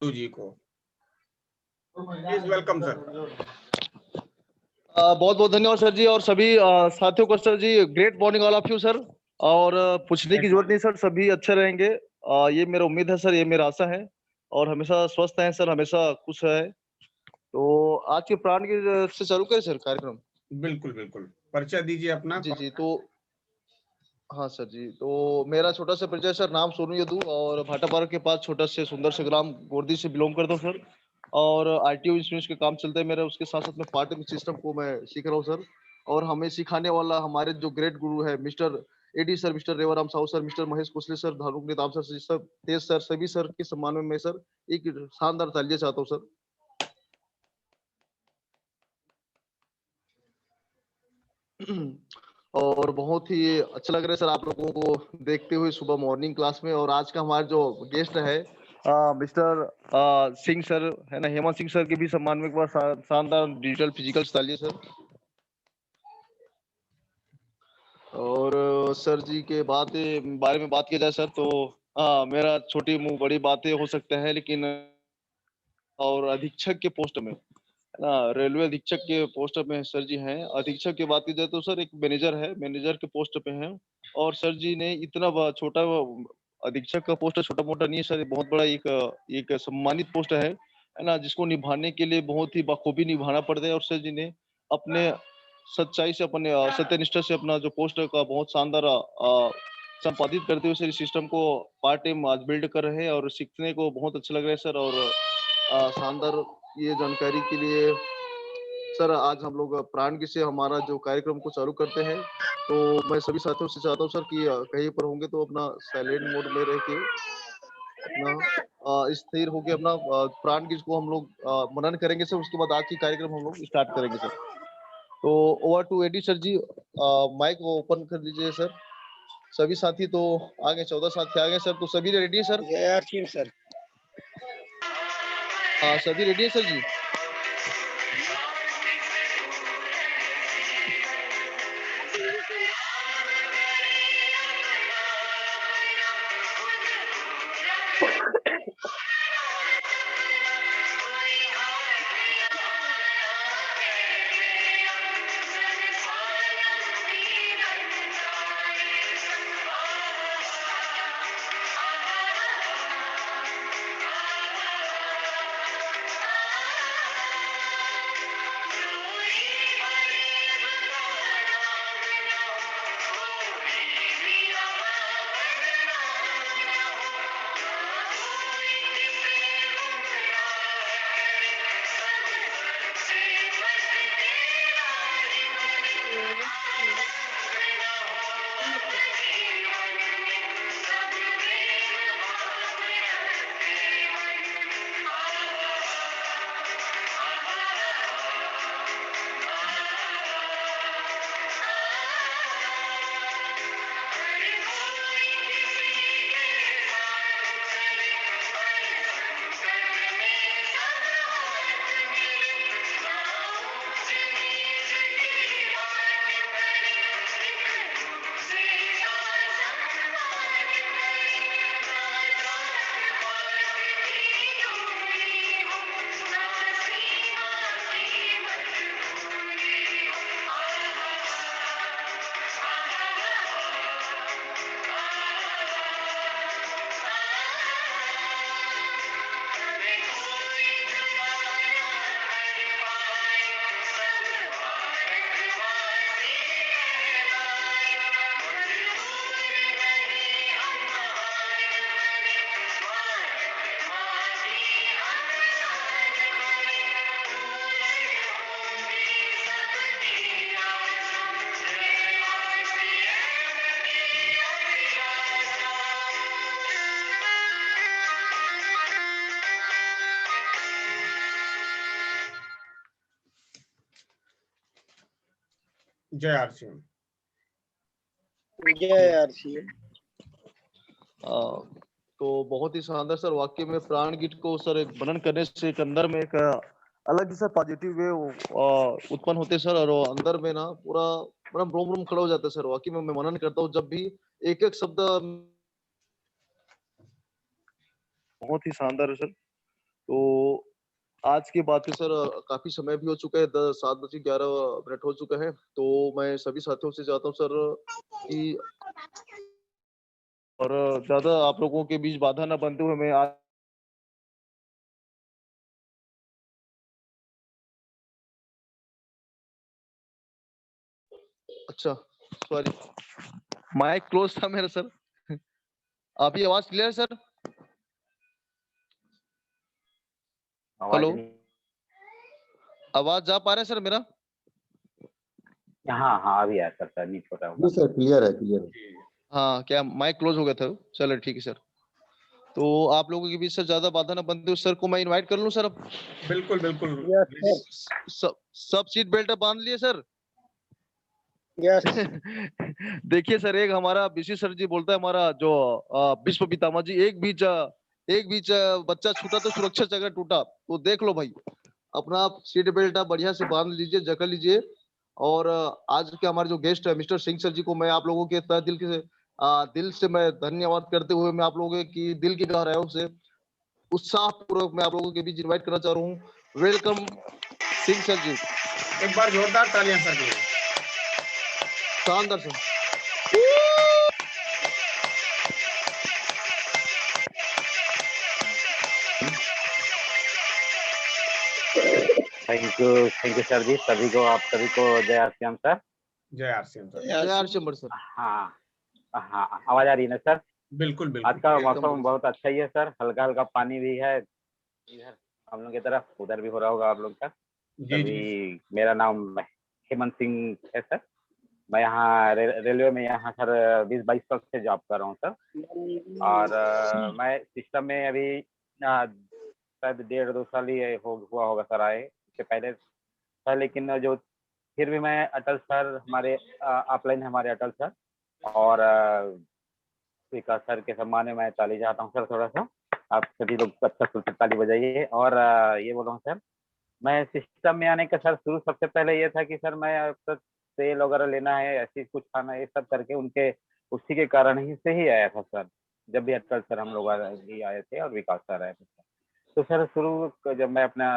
जी को। Please welcome sir. बहुत बहुत धन्यवाद सर जी, और सभी साथियों को sir ji, great morning all of you sir. और पूछने की जरूरत नहीं सर, सभी अच्छे रहेंगे। ये मेरा उम्मीद है सर, ये मेरा आशा है। और हमेशा स्वस्थ हैं सर, हमेशा खुश है। तो आज के प्राण की से चालू करें सर कार्यक्रम। बिल्कुल बिल्कुल, परिचय दीजिए अपना। जी जी, तो हाँ सर जी, तो मेरा छोटा सा परिचय सर, नाम सोनू यदू, और भाटापारा के पास छोटा से सुंदर से ग्राम गोरदी से बिलोंग करता हूँ सर। और आरटीओ इंश्योरेंस के काम चलते हैं मेरे, उसके साथ साथ में पार्ट टाइम सिस्टम को मैं सीख रहा हूँ सर। और हमें सिखाने वाला हमारे जो ग्रेट गुरु है मिस्टर एडी sir, mister Revaram Sahu sir, mister Mahesh Kushle sir, Dhanuk Nitam sir, sir Tej sir, सभी सर के सम्मान में मैं सर एक शानदार तालियां चाहता हूँ सर। और बहुत ही अच्छा लग रहा है सर आप लोगों को देखते हुए सुबह मॉर्निंग क्लास में। और आज का हमारा जो गेस्ट है मिस्टर सिंह सर है ना, हेमंत सिंह सर के भी सम्मान में एक बार शानदार डिजिटल फिजिकल तालिए सर। और सर जी के बारे में बात की जाए सर, तो मेरा छोटी मुंह बड़ी बातें हो सकता है, लेकिन और अधीक्षक के पोस्ट में ना, रेलवे अधीक्षक के पोस्ट में सर जी हैं। अधीक्षक की बात की जाए तो सर एक मैनेजर है, मैनेजर के पोस्ट पे हैं। और सर जी ने इतना छोटा अधीक्षक का पोस्ट छोटा मोटा नहीं है सर, ये बहुत बड़ा एक सम्मानित पोस्ट है ना, जिसको निभाने के लिए बहुत ही बखूबी निभाना पड़ता है। और सर जी ने अपने सच्चाई से, अपने सत्यनिष्ठा से अपना जो पोस्ट का बहुत शानदार संपादित करते हुए सर इस सिस्टम को पार्ट टाइम आज बिल्ड कर रहे हैं, और सीखने को बहुत अच्छा लग रहा है सर। और शानदार ये जानकारी के लिए सर आज हम लोग प्राण की से हमारा जो कार्यक्रम को चालू करते हैं। तो मैं सभी साथियों से चाहता हूँ सर कि कहीं पर होंगे तो अपना साइलेंट मोड में रह के अपना स्थिर होके अपना प्राण गीत को हम लोग मनन करेंगे सर। उसके बाद आज की कार्यक्रम हम लोग स्टार्ट करेंगे सर। तो over to AD sir ji, mike वो ओपन कर दीजिए सर। सभी साथी तो आगे 14 साथी आ गए सर, तो सभी रेडी है सर? सर सभी रेडी है सर जी? जय आरसीएम। जय आरसीएम। तो बहुत ही शानदार सर, वाकई में प्राण गीत को सर एक मनन करने से एक अंदर में एक अलग ही सर पॉजिटिव वे उत्पन्न होते हैं सर। और वो अंदर में ना पूरा मतलब रोम रोम खड़ा हो जाता है सर। वाकई में मैं मनन करता हूँ जब भी एक एक शब्द बहुत ही शानदार है सर। तो आज की बात है सर, काफी समय भी हो चुका है, 7:11 हो चुका है। तो मैं सभी साथियों से चाहता हूँ सर कि और ज्यादा आप लोगों के बीच बाधा ना बनते हुए मैं आज अच्छा सॉरी माइक क्लोज था मेरा सर। अभी आवाज क्लियर है सर? आवाज हेलो, नहीं। आवाज जा पा रहा है सर मेरा? हाँ हाँ अभी आया सर, नहीं छोटा जी होगा। सर, क्लियर है, क्लियर है। हाँ, क्या माइक क्लोज हो गया था? चलो ठीक है सर। तो आप लोगों के बीच सर ज्यादा बाधा ना बनते हुए सर को मैं इनवाइट कर लूं सर अब? बिल्कुल बिल्कुल। सब सीट बेल्ट बांध लिए सर? यस। देखिए सर, एक हमारा बीसी सर जी बोलता है, हमारा जो विश्व पितामह जी, एक बीच बच्चा छूटा तो सुरक्षा जगह टूटा। तो देख लो भाई, अपना आप सीट बेल्ट आप बढ़िया से बांध लीजिए, जकड़ लीजिए। और आज के हमारे जो गेस्ट है मिस्टर सिंह सर जी को मैं आप लोगों के तहे दिल से मैं धन्यवाद करते हुए मैं आप लोगों की दिल की गहराइयों से उत्साह पूर्वक मैं आप लोगों के बीच इनवाइट करना चाह रहा हूँ। वेलकम सिंह सर जी। एक बार जोरदार तालियां सर के लिए। शानदार सर। थैंक यू सर जी, सभी को, आप सभी को जय आसियाम सर। जय आरसीएम सर। जय आरसीएम सर। हाँ हाँ, आवाज आ रही है ना सर? बिल्कुल आज बिल्कुल का एकदम मौसम बहुत अच्छा ही है सर, हल्का हल्का पानी भी है इधर हम लोग की तरफ, उधर भी हो रहा होगा आप लोग का। जी जी। सभी, मेरा नाम हेमंत सिंह है सर। मैं यहाँ रेलवे में यहाँ सर 20-22 साल से जॉब कर रहा हूँ सर। और मैं सिस्टम में अभी शायद 1.5-2 साल ही हुआ होगा सर आए, इससे पहले सर। लेकिन जो फिर भी मैं अटल सर, हमारे ऑफलाइन हमारे अटल सर और विकास सर के सम्मान में मैं ताली चाहता हूँ सर थोड़ा सा। आप सभी लोग अच्छा सुनते ताली बजाइए। और ये बोल रहा हूँ सर, मैं सिस्टम में आने का सर शुरू सबसे पहले ये था कि सर मैं अब तक तेल वगैरह लेना है, ऐसी कुछ खाना, ये सब करके उनके उसी के कारण ही से ही आया था सर। जब भी अटल सर हम लोग ही आए थे और विकास सर आए थे सर। तो सर शुरू जब मैं अपना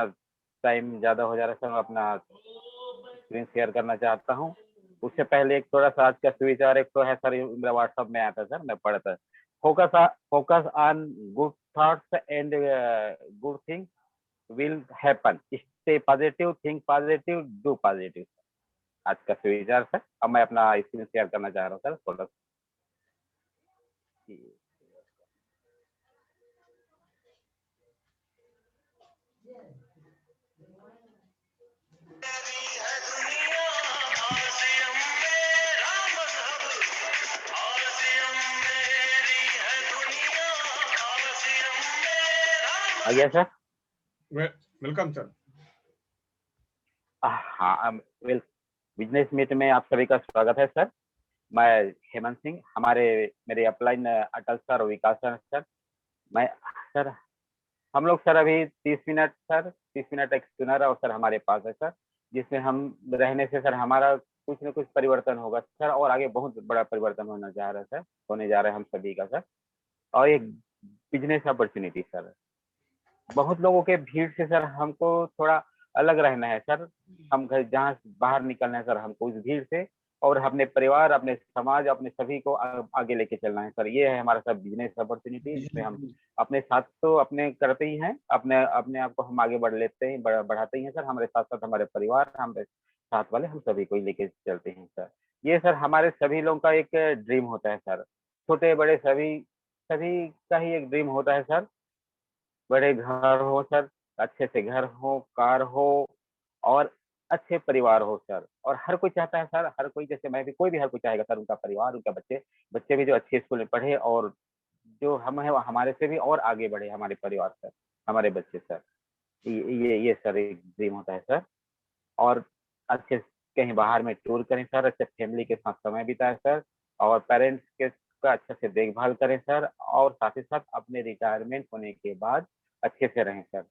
टाइम ज़्यादा हो जा रहा है सर, मैं अपना स्क्रीन शेयर करना चाहता हूँ। उससे पहले एक थोड़ा सा आज का सुविचार एक तो है सर, मेरा व्हाट्सएप में आया था सर, मैं पढ़ता। Focus on good thoughts and good thing will happen, stay positive, think positive, do positive. आज का सुविचार सर। अब मैं अपना स्क्रीन शेयर करना चाह रहा हूँ सर थोड़ा। आ गया सर? Welcome sir. हाँ, वेल, बिजनेस मीट में आप सभी का स्वागत है सर। मैं हेमंत सिंह, मेरे अपलाइन अटल सर और विकास सर। मैं सर, हम लोग सर अभी 30 मिनट एक सुनर और सर हमारे पास है सर, जिसमें हम रहने से सर हमारा कुछ न कुछ परिवर्तन होगा सर, और आगे बहुत बड़ा परिवर्तन होने जा रहा है सर, होने जा रहा है हम सभी का सर। और एक बिजनेस अपॉर्चुनिटी सर, बहुत लोगों के भीड़ से सर हमको थोड़ा अलग रहना है सर। हम घर जहाँ बाहर निकलना है सर हमको उस भीड़ से, और अपने परिवार, अपने समाज, अपने सभी को आगे लेके चलना है सर। ये है हमारा सब बिजनेस अपॉर्चुनिटी, जिसमें हम अपने साथ तो अपने करते ही हैं, अपने अपने आप को हम आगे बढ़ लेते हैं, बढ़ाते ही हैं सर। हमारे साथ साथ हमारे परिवार, हमारे साथ वाले, हम सभी को ही लेके चलते हैं सर। ये सर हमारे सभी लोगों का एक ड्रीम होता है सर, छोटे बड़े सभी सभी का ही एक ड्रीम होता है सर। बड़े घर हो सर, अच्छे से घर हो, कार हो, और अच्छे परिवार हो सर। और हर कोई चाहता है सर, हर कोई, जैसे मैं भी, कोई भी हर कोई चाहेगा सर, उनका परिवार, उनका बच्चे बच्चे भी जो अच्छे स्कूल में पढ़े, और जो हम है हमारे से भी और आगे बढ़े, हमारे परिवार सर, हमारे बच्चे सर। ये सर एक ड्रीम होता है सर। और अच्छे कहीं बाहर में टूर करें सर, अच्छे फैमिली के साथ समय बिताएं सर, और पेरेंट्स के का अच्छे से देखभाल करें सर, और साथ ही साथ अपने रिटायरमेंट होने के बाद अच्छे से रहें सर।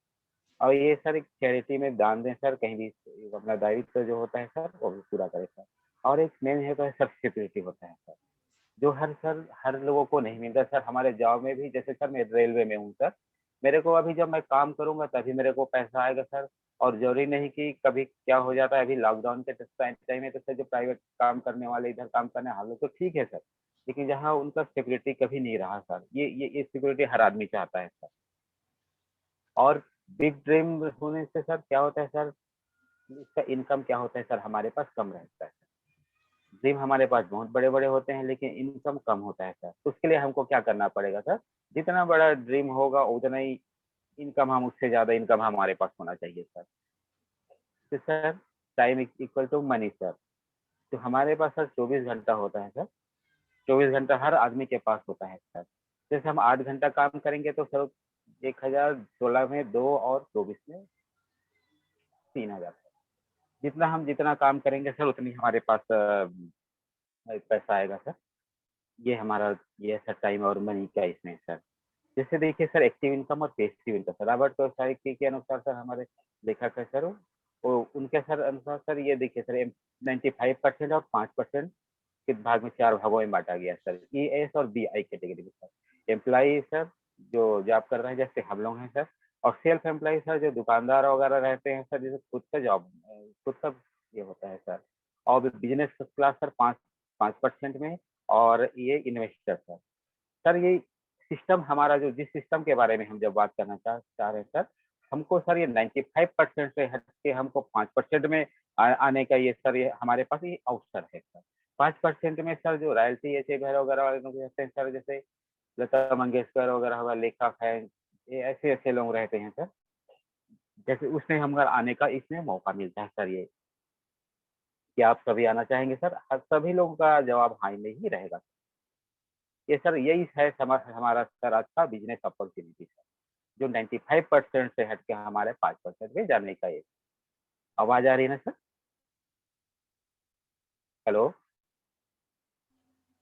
और ये सर एक चैरिटी में दान दें सर, कहीं भी अपना दायित्व जो होता है सर वो भी पूरा करें सर। और एक मेन है तो सर सिक्योरिटी होता है सर, जो हर लोगों को नहीं मिलता सर। हमारे जॉब में भी, जैसे सर मैं रेलवे में हूँ सर, मेरे को अभी जब मैं काम करूंगा तभी मेरे को पैसा आएगा सर। और जरूरी नहीं कि कभी क्या हो जाता है, अभी लॉकडाउन के टाइम में तो सर जो प्राइवेट काम करने वाले इधर काम करने हम लोग तो ठीक है सर, लेकिन जहाँ उनका सिक्योरिटी कभी नहीं रहा सर, ये सिक्योरिटी हर आदमी चाहता है सर। और बिग ड्रीम होने से सर क्या होता है सर, इसका इनकम क्या होता है सर, हमारे पास कम रहता है। ड्रीम हमारे पास बहुत बड़े बड़े होते हैं लेकिन इनकम कम होता है सर। उसके लिए हमको क्या करना पड़ेगा सर, जितना बड़ा ड्रीम होगा उतना ही इनकम, हम उससे ज्यादा इनकम हमारे पास होना चाहिए सर। तो sir time equal to money sir. तो हमारे पास सर 24 घंटा होता है सर, 24 घंटा हर आदमी के पास होता है सर। जैसे हम 8 घंटा काम करेंगे तो सर 1016 में 2 और 24 में 3000। जितना काम करेंगे सर उतनी हमारे पास पैसा आएगा सर। ये हमारा ये सर टाइम और मनी का इसमें सर। जैसे देखिए सर एक्टिव इनकम और passive income sir, Robert Kiyosaki के अनुसार सर, हमारे लेखक है सर वो, उनके सर अनुसार सर ये देखिए सर 95% और 5% के भाग में 4 भागों में बांटा गया सर, ई एस और बी आई कैटेगरी में सर। एम्प्लॉई सर जो जॉब कर रहे हैं जैसे हम लोग हैं सर, और सेल्फ एम्प्लॉय सर जो दुकानदार वगैरह रहते हैं सर, जैसे खुद का जॉब, खुद का ये होता है सर। और बिजनेस क्लास सर 5% में, और ये इन्वेस्टर सर। सर ये सिस्टम हमारा जो जिस सिस्टम के बारे में हम जब बात करना चाह रहे हैं सर, हमको सर ये 95% से हट के हमको 5% में आने का ये सर, ये हमारे पास ये अवसर है सर। 5% में सर जो रॉयल्टी ऐसे घर वगैरह वाले लोग रहते हैं सर, जैसे लता मंगेशकर वगैरह हुआ, लेखक है, ये ऐसे ऐसे लोग रहते हैं सर, जैसे उसमें हम घर आने का इसमें मौका मिलता है सर। ये क्या आप सभी आना चाहेंगे सर? सभी लोगों का जवाब हाँ में ही रहेगा। ये सर यही है हमारा सर आज का बिजनेस अपॉर्चुनिटी सर, जो 95% से हट के हमारे 5% में जाने का ये। आवाज आ रही है ना सर? हेलो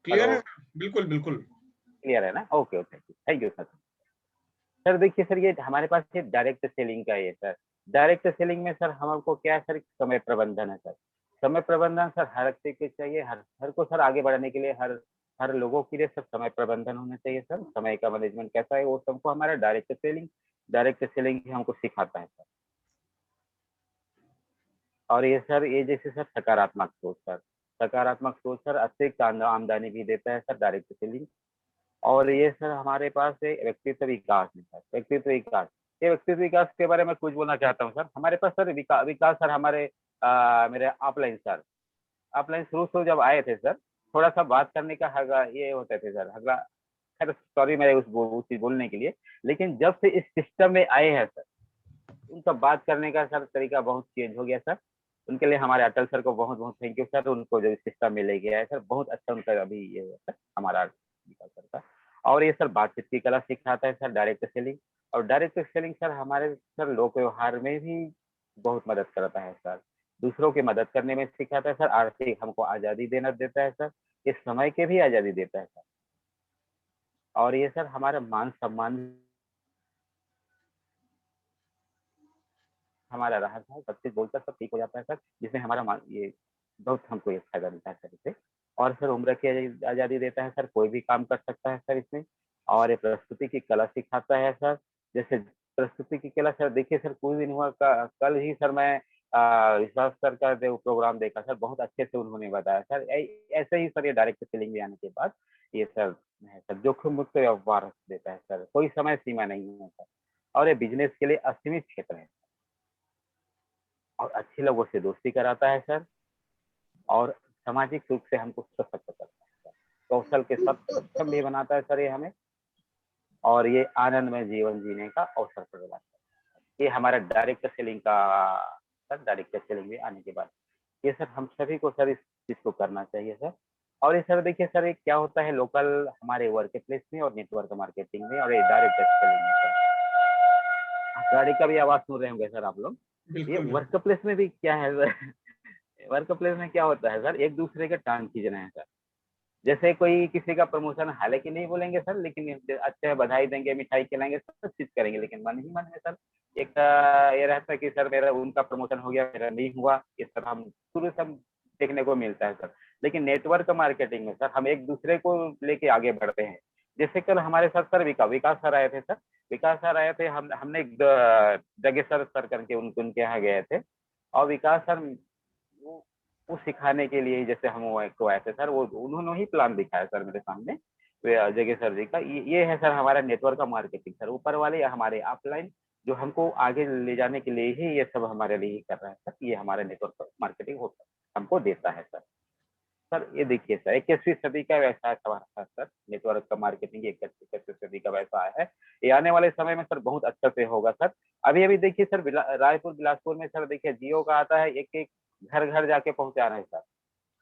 क्लियर हेलो, है? बिल्कुल बिल्कुल। क्लियर है ना? Okay okay, thank you sir. Sir देखिए सर ये हमारे पास ये डायरेक्ट सेलिंग का ये सर, डायरेक्ट सेलिंग में सर हमको क्या है सर, समय प्रबंधन है सर। समय प्रबंधन सर हर व्यक्ति के चाहिए, हर को सर आगे बढ़ने के लिए, हर हर लोगों के लिए सर समय प्रबंधन होना चाहिए सर। समय का मैनेजमेंट कैसा है वो सबको हमारा डायरेक्ट सेलिंग ही हमको सिखाता है सर। और ये सर ये जैसे सर सकारात्मक सोच सर, सकारात्मक सोच सर अतिरिक्त आमदनी भी देता है सर डायरेक्ट सेलिंग। और ये सर हमारे पास है व्यक्तित्व विकास में सर, व्यक्तित्व विकास। ये व्यक्तित्व विकास के बारे में कुछ बोलना चाहता हूँ सर। हमारे पास सर विकास सर हमारे मेरे ऑफलाइन सर, ऑफलाइन शुरू शुरू जब आए थे सर, थोड़ा सा बात करने का हगा ये होते थे सर, हगला, खैर सॉरी मेरे उस चीज बोलने के लिए। लेकिन जब से इस सिस्टम में आए हैं सर, उनका बात करने का सर तरीका बहुत चेंज हो गया सर। उनके लिए हमारे अटल सर को बहुत बहुत थैंक यू सर, उनको जो सिस्टम में ले गया है सर, बहुत अच्छा उनका अभी ये है सर हमारा विकास सर का। और ये सर बातचीत की कला सिखाता है सर डायरेक्ट सेलिंग। और डायरेक्ट सेलिंग सर हमारे सर लोक व्यवहार में भी बहुत मदद करता है सर, दूसरों की मदद करने में सिखाता है सर, आर्थिक हमको आज़ादी देना देता है सर, इस समय के भी आज़ादी देता है सर। और ये सर हमारा मान सम्मान हमारा रहा था, सब चीज बोलकर सब ठीक हो जाता है सर, जिसमें हमारा ये बहुत हमको ये फायदा मिलता है सर इससे। और सर उम्र की आज़ादी देता है सर, कोई भी काम कर सकता है सर इसमें। और ये प्रस्तुति की कला सिखाता है सर। जैसे प्रस्तुति की कला सर देखिए सर, कुछ दिन हुआ कल ही सर मैं विश्वास सर का जो प्रोग्राम देखा सर, बहुत अच्छे से उन्होंने बताया सर। ऐसे ही सर ये डायरेक्ट सेलिंग में आने के बाद ये सर है सर, जोखिम मुक्त व्यवहार देता है सर, कोई समय सीमा नहीं है सर। और ये बिजनेस के लिए असीमित क्षेत्र है और अच्छे लोगों से दोस्ती कराता है सर। और सामाजिक रूप से हमको सशक्त करता है सर, कौशल के साथ सक्षम भी बनाता है सर ये हमें। और ये आनंदमय जीवन जीने का अवसर प्रदान करता है। ये हमारा डायरेक्ट सेलिंग का सर, डायरेक्ट सेलिंग में आने के बाद ये सर हम सभी को सर इस चीज को करना चाहिए सर। और ये सर देखिए सर, एक क्या होता है लोकल हमारे वर्क प्लेस में और नेटवर्क मार्केटिंग में, और ये डायरेक्ट सेलिंग में सर। गाड़ी का भी आवाज सुन रहे होंगे सर आप लोग। ये बिल्कुल वर्क बिल्कुल। प्लेस में भी क्या है सर, वर्क प्लेस में क्या होता है सर, एक दूसरे के टांग खींच रहे हैं सर। जैसे कोई किसी का प्रमोशन, हालांकि नहीं बोलेंगे सर, लेकिन अच्छे बधाई देंगे, मिठाई खिलाएंगे, सब चीज करेंगे, लेकिन मन ही मन में सर एक ये रहता है कि सर मेरा उनका प्रमोशन हो गया, मेरा नहीं हुआ। ये सर हम शुरू से देखने को मिलता है सर। लेकिन नेटवर्क मार्केटिंग में सर हम एक दूसरे को लेके आगे बढ़ते हैं। जैसे कल हमारे साथ सर विकास सर आए थे सर। विकास सर आए थे, हमने एक जगह सर करके उनके यहाँ गए थे। और विकास सर वो सिखाने के लिए जैसे हम को आए थे सर, वो उन्होंने ही प्लान दिखाया सर मेरे सामने। जगह सर जी का ये है सर हमारा नेटवर्क का मार्केटिंग सर। ऊपर वाले हमारे अपलाइन जो हमको आगे ले जाने के लिए ही ये सब हमारे लिए ही कर रहे हैं सर। ये हमारा नेटवर्क मार्केटिंग होता हमको देता है सर। सर ये देखिए सर 21वीं सदी का व्यवसाय हमारा सर, नेटवर्क का मार्केटिंग 21वीं सदी का व्यवसाय है। ये आने वाले समय में सर बहुत अच्छा से होगा सर। अभी अभी देखिए सर रायपुर बिलासपुर में सर देखिए जियो का आता है, एक एक घर घर जाके पहुंचा रहे हैं सर।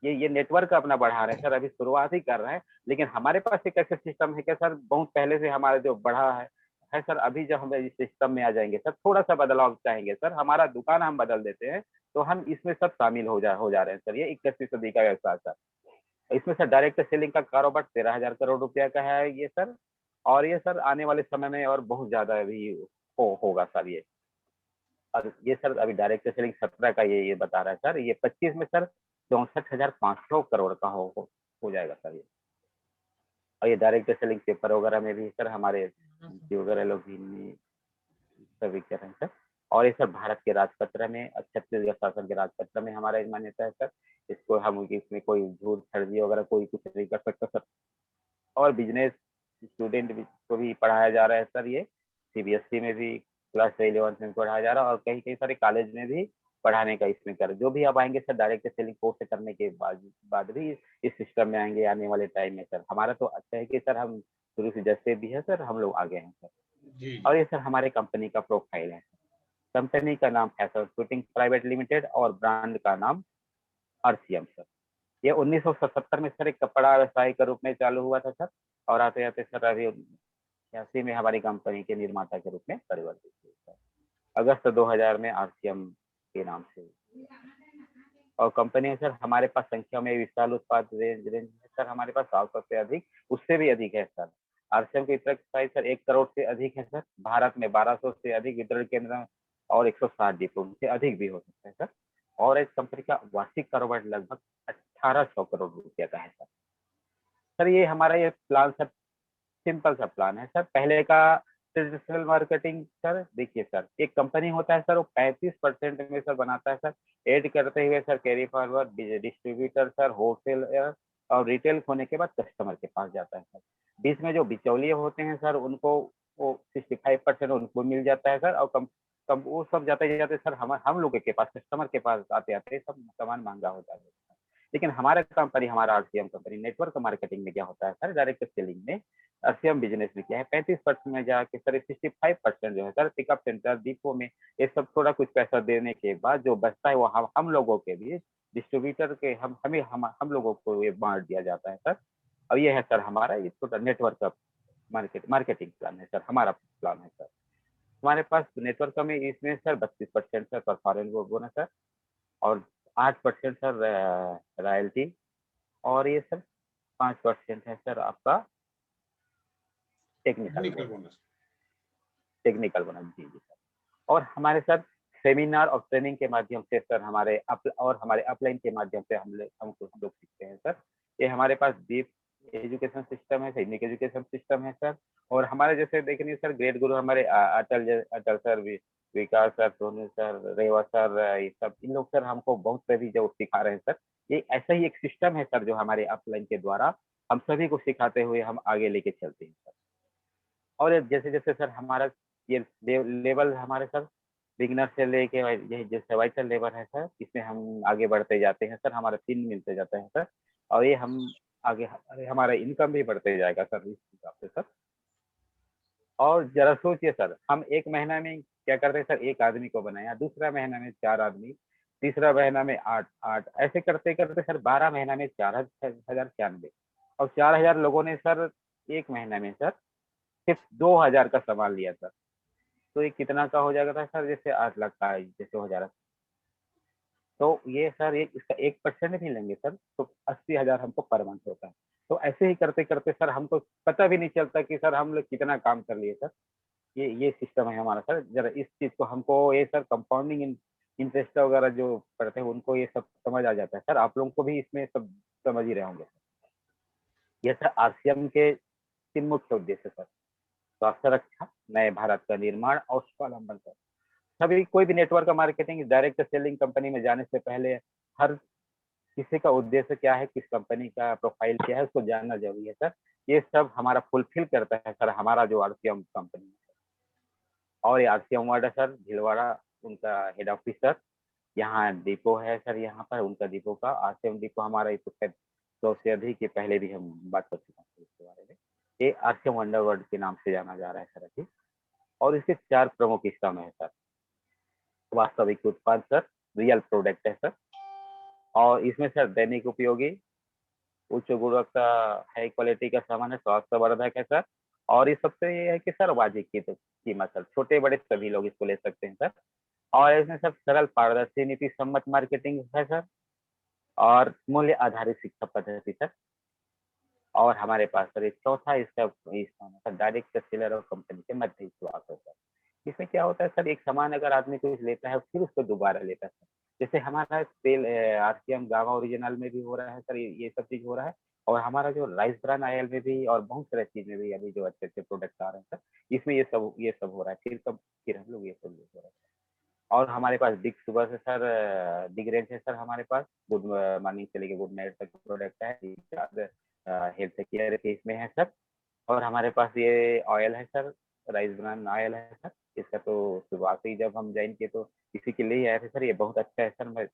ये नेटवर्क अपना बढ़ा रहे हैं सर, अभी शुरुआत ही कर रहे हैं। लेकिन हमारे पास एक ऐसा सिस्टम है कि सर बहुत पहले से हमारा जो बढ़ा है सर। अभी जब हम इस सिस्टम में आ जाएंगे सर, थोड़ा सा बदलाव चाहेंगे सर, हमारा दुकान हम बदल देते हैं तो हम इसमें सब शामिल हो जा रहे हैं सर। ये 21वीं सदी का व्यवसाय सर। इसमें सर डायरेक्ट सेलिंग का कारोबार 13,000 करोड़ रुपया का है ये सर। और ये सर आने वाले समय में और बहुत ज्यादा भी होगा सर ये। और ये सर अभी डायरेक्ट सेलिंग 17 का ये बता रहा है सर। ये 25 में सर 64,500 करोड़ का हो जाएगा सर ये। और ये डायरेक्ट सेलिंग पेपर वगैरह में भी सर हमारे वगैरह लोग भी सभी कर रहे हैं सर। और ये सर भारत के राजपत्र में, छत्तीसगढ़ शासन के राजपत्र में हमारा मान्यता है सर। इसको हम इसमें कोई झूठ फर्जी वगैरह कोई कुछ नहीं कर सकता सर। और बिजनेस स्टूडेंट को भी पढ़ाया जा रहा है सर। ये सीबीएसई में भी क्लास 11 में पढ़ाया जा रहा है, और कई कई सारे कॉलेज में भी पढ़ाने का इसमें कर जो भी आप आएंगे सर डायरेक्ट सेलिंग कोर्स करने के बाद भी इस सिस्टम में आएंगे आने वाले टाइम में सर। हमारा तो अच्छा है कि सर हम शुरू से जैसे भी है सर हम लोग आगे हैं सर। जी और ये सर हमारे कंपनी का प्रोफाइल है। कंपनी का नाम फैशन शूटिंग प्राइवेट लिमिटेड और ब्रांड का नाम आरसीएम सर। ये 1977 में सर एक कपड़ा व्यवसाय के रूप में चालू हुआ था सर। और आते आते सर अभी 86 में हमारी कंपनी के निर्माता के रूप में परिवर्तित हुई सर। अगस्त 2000 में आरसीएम के नाम से। और कंपनी है सर हमारे पास संख्या में विशाल उत्पाद रेंज है सर। हमारे पास 700 से अधिक, उससे भी अधिक है सर। आरसीएम की ट्रक साइज सर 1 करोड़ से अधिक है सर। भारत में 1200 से अधिक वितरण केंद्र और 160 डिपो से अधिक भी हो सकता है सर। और इस कंपनी का वार्षिक कारोबार लगभग 1800 करोड़ रुपया का है सर। सर ये हमारा ये प्लान सर सिंपल सा प्लान है सर। पहले का ट्रेडिशनल मार्केटिंग सर देखिए सर, एक कंपनी होता है सर वो 35% में सर बनाता है सर। ऐड करते हुए sir carry forward distributor sir, wholesale और रिटेल होने के बाद कस्टमर के पास जाता है सर। बीच में जो बिचौलिए होते हैं सर उनको वो 65% उनको मिल जाता है सर। और कम वो सब जाते जाते सर हम लोगों के पास कस्टमर के पास आते आते सब सामान महंगा हो जाता है। लेकिन हमारा कंपनी हमारा आरसीएम कंपनी नेटवर्क मार्केटिंग में क्या होता है सर, डायरेक्ट सेलिंग में आरसीएम बिजनेस में क्या है 35% में जाके सर 65% जो है सर पिकअप सेंटर डिपो में ये सब थोड़ा कुछ पैसा देने के बाद जो बचता है वो हम लोगों के भी डिस्ट्रीब्यूटर के हम लोगों को ये बांट दिया जाता है सर। और ये है सर हमारा ये छोटा नेटवर्क का मार्केटिंग प्लान है सर। हमारा प्लान है सर। हमारे पास नेटवर्क में इसमें sir 32% sir foreign bonus sir. और 8% सर रॉयल्टी। और ये सर 5% है सर आपका technical technical bonus. Bonus. Technical bonus जी जी सर। और हमारे सर सेमिनार और ट्रेनिंग के माध्यम से सर हमारे अपलाइन के माध्यम से हम कुछ लोग सीखते हैं सर। ये हमारे पास डीप एजुकेशन सिस्टम है, सैनिक एजुकेशन सिस्टम है सर। और हमारे जैसे देखेंगे सर ग्रेट गुरु हमारे अटल सर, विकास सर, सोनू सर, रेवा सर, ये सब इन लोग सर हमको बहुत सभी जो सिखा रहे हैं सर। ये ऐसा ही एक सिस्टम है सर जो हमारे अपलाइन के द्वारा हम सभी को सिखाते हुए हम आगे लेके चलते हैं सर। और जैसे जैसे सर हमारा ये लेवल हमारे सर बिगनर से लेके यही जैसे वाइटल लेवल है सर, इसमें हम आगे बढ़ते जाते हैं सर। हमारा 3 मिलते जाता है सर। और ये हम आगे हमारा इनकम भी बढ़ते जाएगा सर इस हिसाब से सर। और जरा सोचिए सर हम एक महीना में क्या करते हैं सर, एक आदमी को बनाया, दूसरा महीना में 4 आदमी, तीसरा महीना में 8 ऐसे करते करते सर 12 महीना में 4,096 और 4,000 लोगों ने सर एक महीना में सर सिर्फ 2,000 का सामान लिया सर। तो ये कितना का हो जाएगा था सर, जैसे 8 लाख का जैसे हो जा रहा। तो ये सर इसका 1% भी लेंगे सर तो 80,000 हमको पर मंथ होता है। तो ऐसे ही करते करते सर हमको पता भी नहीं चलता कि सर हम लोग कितना काम कर लिए सर। ये सिस्टम है हमारा सर। जरा इस चीज को हमको ये सर कंपाउंडिंग इंटरेस्ट वगैरह जो पढ़ते हैं उनको ये सब समझ आ जाता है सर। आप लोगों को भी इसमें सब समझ ही रहे होंगे। ये सर आरसीएम के तीन मुख्य उद्देश्य सर। स्वास्थ्य रक्षा, नए भारत का निर्माण और स्वावलंबन सर। सभी कोई भी network marketing direct selling company में जाने से पहले हर किसी का उद्देश्य क्या है, किस कंपनी का प्रोफाइल क्या है, उसको जानना जरूरी है सर। ये सब हमारा फुलफिल करता है सर हमारा जो आरसीएम कंपनी है। और ये आरसीएम वर्ड है सर भीलवाड़ा, उनका हेड ऑफिस सर। यहाँ डिपो है सर, यहाँ पर उनका डिपो का आरसीएम डिपो हमारा एक 100 से अधिक के पहले भी हम बात कर चुके हैं इसके बारे में। ये आरसीएम अंडरवर्ल्ड के नाम से जाना जा रहा है सर अभी। और इसके 4 प्रमुख स्तंभ है सर। वास्तविक उत्पाद सर, रियल प्रोडक्ट है सर। और इसमें सर दैनिक उपयोगी, उच्च गुणवत्ता, हाई क्वालिटी का सामान है, स्वास्थ्यवर्धक है सर। और इस सबसे ये है कि सर वाजिब की तो कीमत सर, छोटे बड़े सभी लोग इसको ले सकते हैं सर। और इसमें सर सरल पारदर्शी नीति सम्मत मार्केटिंग है सर। और मूल्य आधारित शिक्षा पद्धति सर। और हमारे पास सर एक चौथा इसका डायरेक्ट सेलर और कंपनी के मध्य विश्वास है सर। इसमें क्या होता है सर, एक सामान अगर आदमी कुछ लेता है फिर उसको दोबारा लेता है सर। जैसे हमारा सेल आरसीएम गामा ओरिजिनल में भी हो रहा है सर, ये सब चीज हो रहा है। और हमारा जो राइस ब्रांड आयल में भी और बहुत सारे चीज में भी अभी जो अच्छे अच्छे प्रोडक्ट आ रहे हैं सर, इसमें ये सब हो रहा है। फिर हम लोग ये सब यूज हो रहा है। और हमारे पास बिग सुबह से सर बिग रेंज है सर हमारे पास। गुड मॉर्निंग से लेके गुड नाइट तक प्रोडक्ट है। हेल्थ केयर के इसमें है सर। और हमारे पास ये ऑयल है सर, राइस ब्रांड ऑयल है सर। इसका तो शुरुआत ही जब हम ज्वाइन किए तो इसी के लिए ही आए थे सर। ये बहुत अच्छा है सर। मैं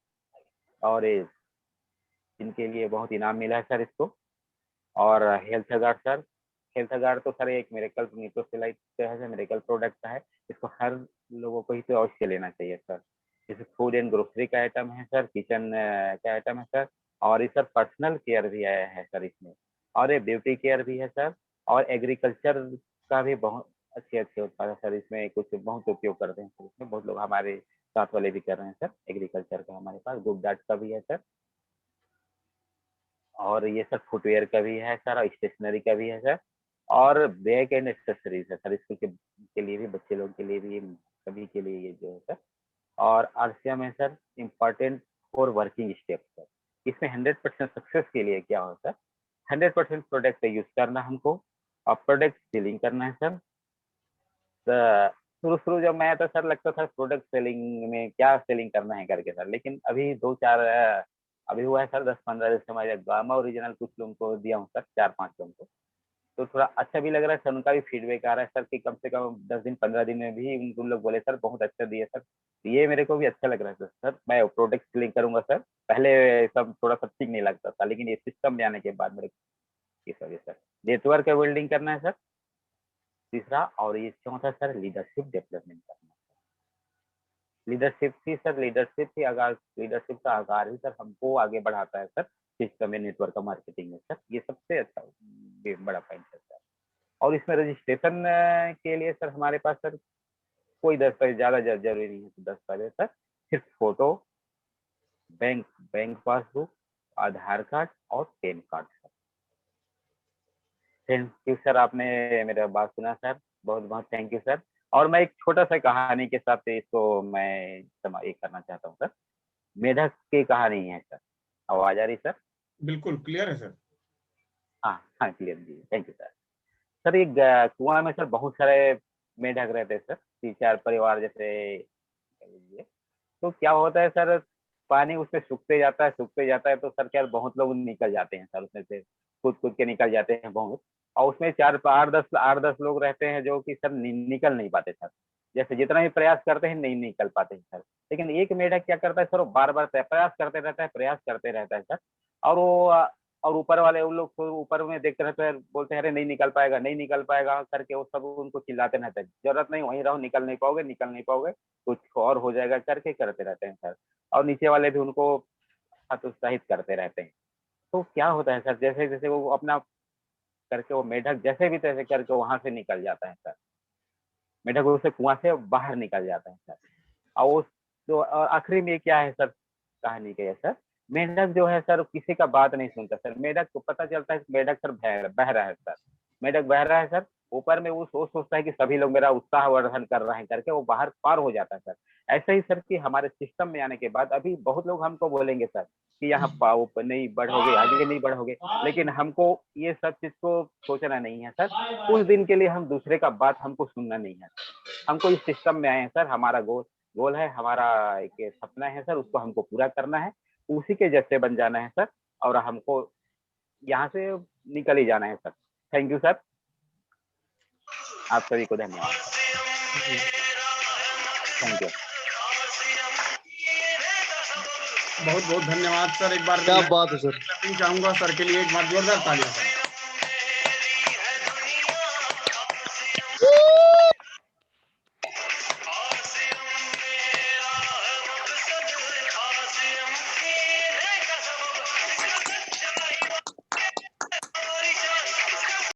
और इनके लिए बहुत इनाम मिला है सर इसको। और health guard sir, health guard तो सर एक मेरेकल न्यूट्रोसिलाइट है सर, मेरेकल प्रोडक्ट है। इसको हर लोगों को ही तो अवश्य लेना चाहिए सर। जैसे फूड एंड ग्रोसरी का आइटम है सर, किचन का आइटम है सर। और ये सर पर्सनल केयर भी आया है सर इसमें। और ये ब्यूटी केयर भी है सर। और एग्रीकल्चर का भी बहुत अच्छे अच्छे उत्पाद है सर। इसमें कुछ बहुत उपयोग करते हैं सर। इसमें बहुत लोग हमारे साथ वाले भी कर रहे हैं सर। एग्रीकल्चर का हमारे पास गुड डाट का भी है सर। और ये सर फुटवेयर का भी है सर, और स्टेशनरी का भी है सर। और बैग एंड एक्सेसरीज है सर, स्कूल के लिए भी, बच्चे लोग के लिए भी, सभी के लिए ये जो है सर। और आरसीएम है sir important for working step sir. इसमें 100% सक्सेस के लिए क्या हो सर, 100% प्रोडक्ट यूज करना हमको, और प्रोडक्ट सेलिंग करना है सर। शुरू शुरू जब मैं तो सर लगता था प्रोडक्ट सेलिंग में क्या सेलिंग करना है करके सर। लेकिन अभी 2-4 अभी हुआ है सर 10-15 दिन से मैं गामा ओरिजिनल कुछ लोगों को दिया हूँ सर, 4-5 लोगों को। तो थोड़ा अच्छा भी लग रहा है सर। उनका भी फीडबैक आ रहा है सर कि कम से कम 10 दिन 15 दिन में भी उन लोग बोले सर बहुत अच्छा दिए सर। ये मेरे को भी अच्छा लग रहा है सर। मैं प्रोडक्ट सेलिंग करूंगा सर। पहले सब थोड़ा सा ठीक नहीं लगता था, लेकिन ये सिस्टम में आने के बाद मेरे ये सब है सर। नेटवर्क का बिल्डिंग करना है सर तीसरा। और ये चौथा सर लीडरशिप डेवलपमेंट करना है। लीडरशिप थी सर, लीडरशिप का आकार ही सर हमको आगे बढ़ाता है सर सिस्टम में, नेटवर्क मार्केटिंग में सर। ये सबसे अच्छा बड़ा पॉइंट है सर। और इसमें रजिस्ट्रेशन के लिए सर हमारे पास सर कोई दस्तावेज ज़्यादा जरूरी नहीं है। दस्तावेज सर सिर्फ फोटो, बैंक बैंक पासबुक, आधार कार्ड और pan card sir. Thank you sir, आपने मेरा बात सुना सर, बहुत बहुत थैंक यू सर। और मैं एक छोटा सा कहानी के साथ इसको मैं ये करना चाहता हूँ सर। मेढक की कहानी है सर। आवाज आ रही सर? बिल्कुल क्लियर है सर। हाँ हाँ क्लियर जी, थैंक यू सर। सर एक कुआं में सर बहुत सारे मेढक रहते हैं सर, 3-4 परिवार जैसे कह लीजिए। तो क्या होता है सर, पानी उसमें सूखते जाता है तो सर क्या बहुत लोग निकल जाते हैं सर उसमें से, कूद कूद के निकल जाते हैं बहुत। और उसमें 8-10 लोग रहते हैं जो कि सर निकल नहीं पाते सर। जैसे जितना भी प्रयास करते हैं नहीं निकल पाते हैं सर। लेकिन एक मेढक क्या करता है सर, वो बार बार प्रयास करते रहता है सर। और वो और ऊपर वाले उन लोग को ऊपर में देखते रहते हैं, बोलते हैं अरे नहीं निकल पाएगा करके वो सब उनको चिल्लाते रहते हैं, जरूरत नहीं वहीं रहो, निकल नहीं पाओगे, कुछ और हो जाएगा करके करते रहते हैं सर। और नीचे वाले भी उनको हतोत्साहित करते रहते हैं। तो क्या होता है सर, जैसे जैसे वो अपना करके वो मेढक जैसे भी तैसे करके वहां से निकल जाता है सर। मेढक उससे कुआं से बाहर निकल जाता है सर। और उस तो और आखिरी में क्या है सर कहानी के सर, मेंढक जो है सर किसी का बात नहीं सुनता सर। मेंढक को पता चलता है मेंढक सर बह रहा है सर। मेंढक बह रहा है सर। ऊपर में वो सोचता है कि सभी लोग मेरा उत्साहवर्धन कर रहे हैं करके वो बाहर पार हो जाता है सर। ऐसे ही सर कि हमारे सिस्टम में आने के बाद अभी बहुत लोग हमको बोलेंगे सर कि यहाँ पाओ नहीं बढ़ोगे, आगे नहीं बढ़ोगे, लेकिन हमको ये सब चीज को सोचना नहीं है सर। कुछ दिन के लिए हम दूसरे का बात हमको सुनना नहीं है। हमको इस सिस्टम में आए हैं सर, हमारा गोल है, हमारा एक सपना है सर, उसको हमको पूरा करना है, उसी के जैसे बन जाना है सर, और हमको यहाँ से निकल ही जाना है सर। थैंक यू सर, आप सभी को धन्यवाद। Thank you. बहुत बहुत धन्यवाद सर। एक बार क्या बात है सर। क्लैपिंग चाहूंगा सर के लिए, एक बार जोरदार तालियां सर।